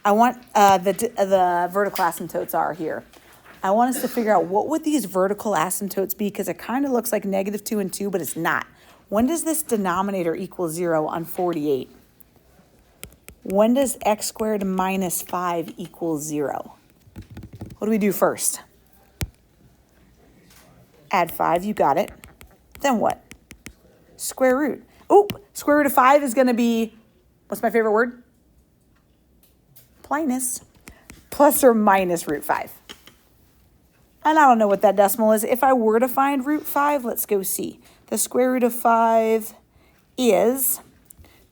I want the vertical asymptotes are here. I want us to figure out what would these vertical asymptotes be, because it kind of looks like -2 and 2, but it's not. When does this denominator equal 0 on 48? When does x squared minus 5 equal 0? What do we do first? Add 5, you got it. Then what? Square root. Oh, square root of 5 is going to be, what's my favorite word? Minus. Plus or minus root 5. And I don't know what that decimal is. If I were to find root 5, let's go see. The square root of 5 is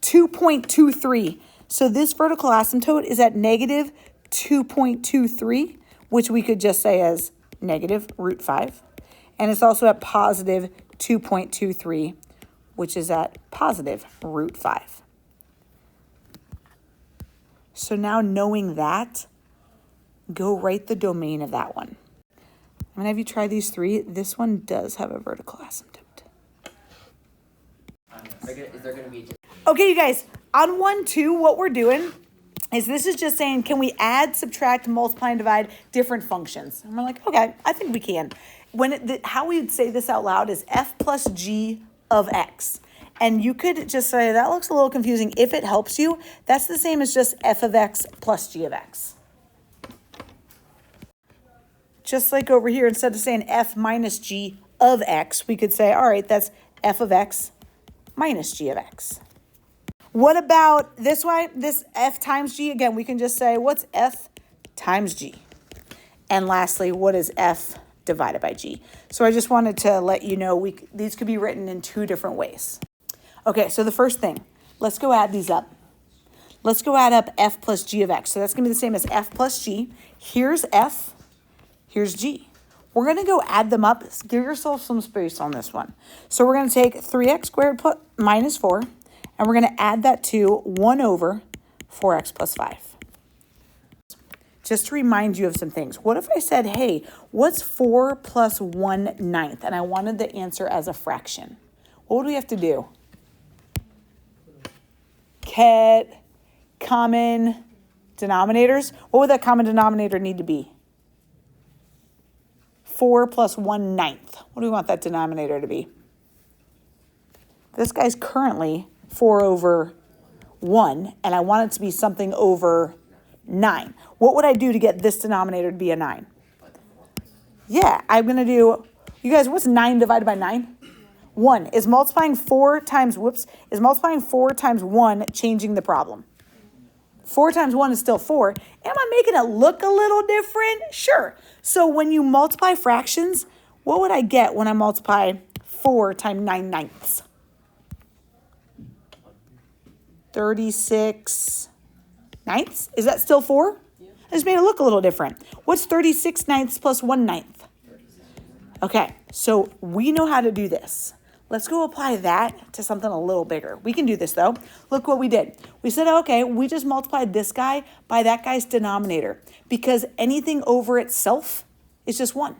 2.23. So this vertical asymptote is at negative 2.23, which we could just say as negative root 5. And it's also at positive 2.23, which is at positive root 5. So now knowing that, go write the domain of that one. I'm going to have you try these three. This one does have a vertical asymptote. Is there going to be... Okay, you guys, on 1, 2, what we're doing is this is just saying, can we add, subtract, multiply, and divide different functions? And we're like, okay, I think we can. How we would say this out loud is f plus g of x. And you could just say, that looks a little confusing. If it helps you, that's the same as just f of x plus g of x. Just like over here, instead of saying f minus g of x, we could say, all right, that's f of x minus g of x. What about this way? This f times g, again, we can just say, what's f times g? And lastly, what is f divided by g? So I just wanted to let you know these could be written in 2 different ways. Okay, so the first thing, let's go add these up. Let's go add up f plus g of x. So that's going to be the same as f plus g. Here's f, here's g. We're going to go add them up. Give yourself some space on this one. So we're going to take 3x squared minus 4, and we're going to add that to 1 over 4x plus 5. Just to remind you of some things. What if I said, hey, what's 4 plus 1/9? And I wanted the answer as a fraction. What would we have to do? Get common denominators. What would that common denominator need to be? 4 plus 1/9. What do we want that denominator to be? This guy's currently 4 over 1, and I want it to be something over 9. What would I do to get this denominator to be a 9? Yeah, I'm going to do, you guys, what's 9 divided by 9? 1. Is multiplying 4 times 1 changing the problem? 4 times 1 is still 4. Am I making it look a little different? Sure. So when you multiply fractions, what would I get when I multiply 4 times 9/9? 36 ninths? Is that still 4? I just made it look a little different. What's 36 ninths plus 1/9? Okay, so we know how to do this. Let's go apply that to something a little bigger. We can do this though. Look what we did. We said, okay, we just multiplied this guy by that guy's denominator because anything over itself is just 1.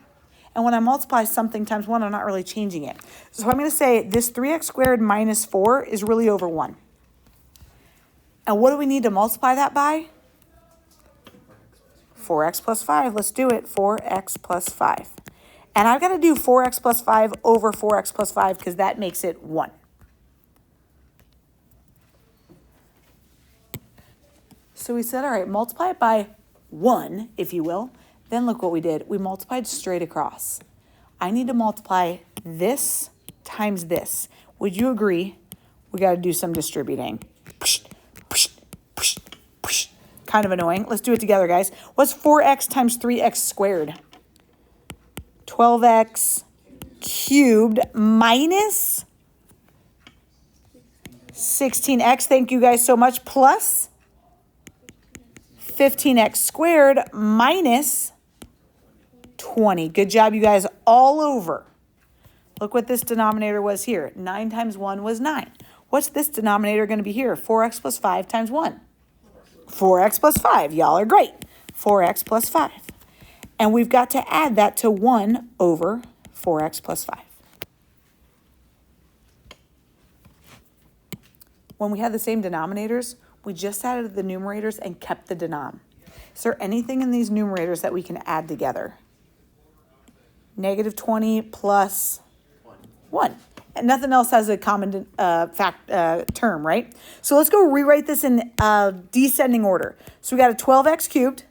And when I multiply something times 1, I'm not really changing it. So I'm going to say this 3x squared minus 4 is really over 1. And what do we need to multiply that by? 4x plus 5. Let's do it. 4x plus 5. And I've got to do 4x plus 5 over 4x plus 5 because that makes it 1. So we said, all right, multiply it by 1, if you will. Then look what we did. We multiplied straight across. I need to multiply this times this. Would you agree? We got to do some distributing. Kind of annoying. Let's do it together, guys. What's 4x times 3x squared? 12x cubed minus 16x, thank you guys so much, plus 15x squared minus 20. Good job, you guys, all over. Look what this denominator was here. 9 times 1 was 9. What's this denominator going to be here? 4x plus 5 times 1. 4x plus 5. Y'all are great. 4x plus 5. And we've got to add that to 1 over 4x plus 5. When we have the same denominators, We just added the numerators and kept the denom. Is there anything in these numerators that we can add together? Negative 20 plus 1. And nothing else has a common term, right? So let's go rewrite this in descending order. So we got a 12x cubed.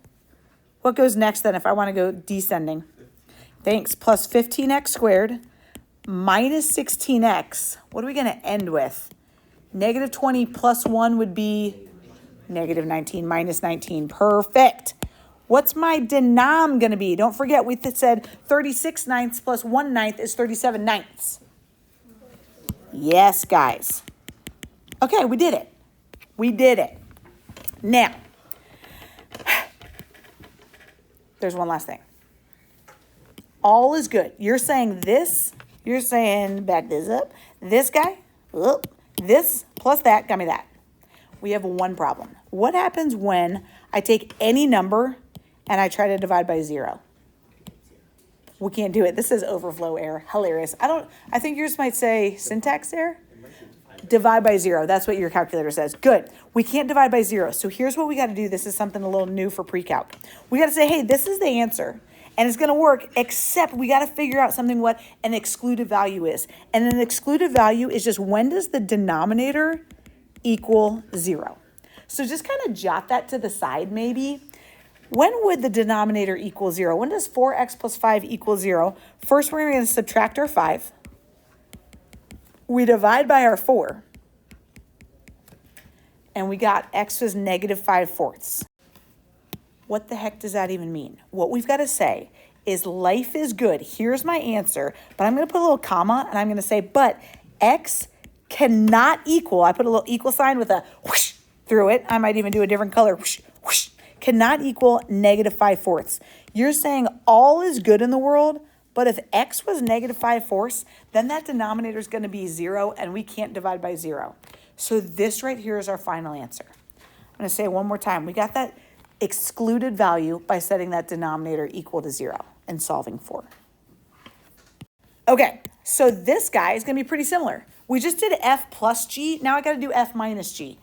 What goes next then if I want to go descending? Thanks. Plus 15x squared minus 16x. What are we going to end with? Negative 20 plus 1 would be negative 19 minus 19. Perfect. What's my denom going to be? Don't forget, we said 36 ninths plus 1 ninth is 37 ninths. Yes, guys. Okay, we did it. We did it. Now, there's one last thing. All is good. You're saying this. You're saying back this up. This guy, this plus that got me that. We have one problem. What happens when I take any number and I try to divide by 0? We can't do it. This is overflow error. Hilarious. I think yours might say syntax error. Divide by 0. That's what your calculator says. Good. We can't divide by 0. So here's what we got to do. This is something a little new for pre-calc. We got to say, hey, this is the answer. And it's going to work, except we got to figure out something what an excluded value is. And an excluded value is just when does the denominator equal 0? So just kind of jot that to the side maybe. When would the denominator equal 0? When does 4x plus 5 equal 0? First, we're going to subtract our 5. We divide by our 4. And we got x was negative 5/4. What the heck does that even mean? What we've got to say is life is good. Here's my answer, but I'm going to put a little comma, and I'm going to say, but x cannot equal. I put a little equal sign with a whoosh through it. I might even do a different color. Whoosh, whoosh. Cannot equal negative 5/4. You're saying all is good in the world, but if x was negative 5/4, then that denominator is going to be 0, and we can't divide by 0. So this right here is our final answer. I'm going to say it one more time. We got that excluded value by setting that denominator equal to 0 and solving for. Okay, so this guy is going to be pretty similar. We just did f plus g. Now I got to do f minus g.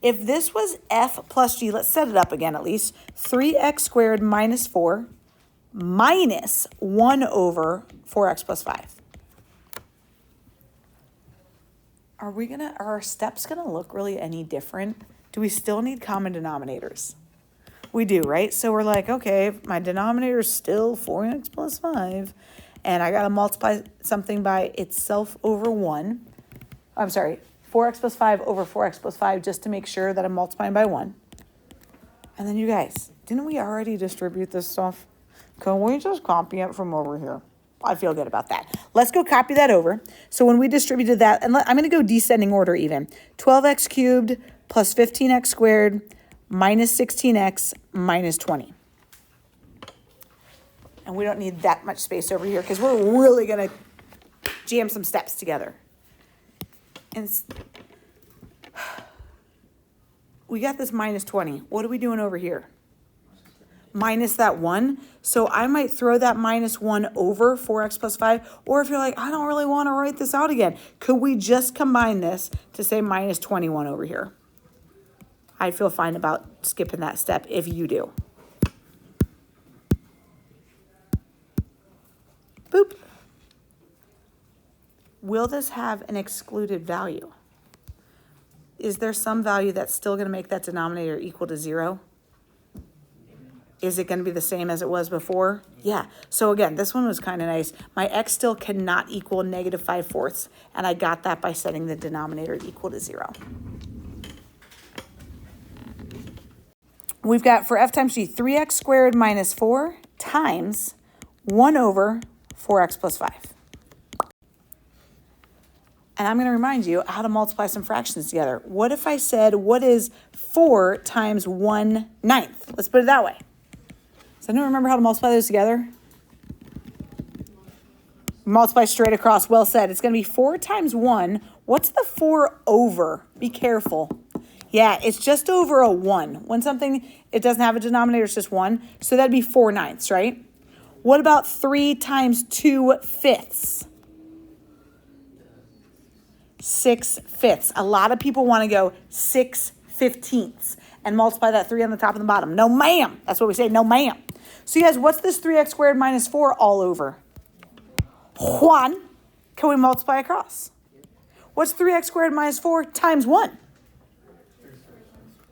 If this was f plus g, let's set it up again at least. 3x squared minus 4 minus 1 over 4x plus 5. Are our steps going to look really any different? Do we still need common denominators? We do, right? So we're like, okay, my denominator is still 4x plus 5, and I got to multiply something by itself over 1. I'm sorry, 4x plus 5 over 4x plus 5 just to make sure that I'm multiplying by 1. And then you guys, didn't we already distribute this stuff? Can we just copy it from over here? I feel good about that. Let's go copy that over. So when we distributed that, and I'm going to go descending order even. 12x cubed plus 15x squared minus 16x minus 20. And we don't need that much space over here because we're really going to jam some steps together. And we got this minus 20. What are we doing over here? Minus that 1. So I might throw that minus 1 over 4x plus 5. Or if you're like, I don't really want to write this out again, could we just combine this to say minus 21 over here? I'd feel fine about skipping that step if you do. Boop. Will this have an excluded value? Is there some value that's still going to make that denominator equal to 0? Is it going to be the same as it was before? Yeah. So again, this one was kind of nice. My x still cannot equal negative 5/4, and I got that by setting the denominator equal to 0. We've got for f times g, 3x squared minus 4 times 1 over 4x plus 5. And I'm going to remind you how to multiply some fractions together. What if I said, what is 4 times 1/9? Let's put it that way. Does anyone remember how to multiply those together? Multiply straight across. Well said. It's going to be 4 times 1. What's the 4 over? Be careful. Yeah, it's just over a 1. When something, it doesn't have a denominator, it's just 1. So that'd be 4/9, right? What about 3 times 2/5? 6/5. A lot of people want to go 6/5. 3/15 and multiply that 3 on the top and the bottom. No, ma'am. That's what we say, no, ma'am. So you guys, what's this 3x squared minus 4 all over? 1. Can we multiply across? What's 3x squared minus 4 times 1?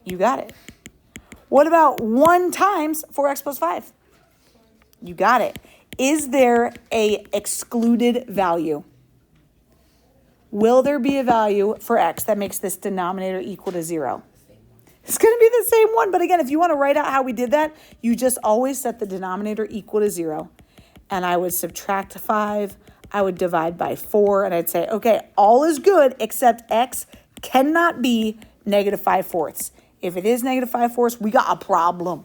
You got it. What about 1 times 4x plus 5? You got it. Is there a excluded value? Will there be a value for x that makes this denominator equal to 0? It's going to be the same one. But again, if you want to write out how we did that, you just always set the denominator equal to 0. And I would subtract 5. I would divide by 4. And I'd say, okay, all is good except x cannot be negative 5/4. If it is negative 5/4, we got a problem.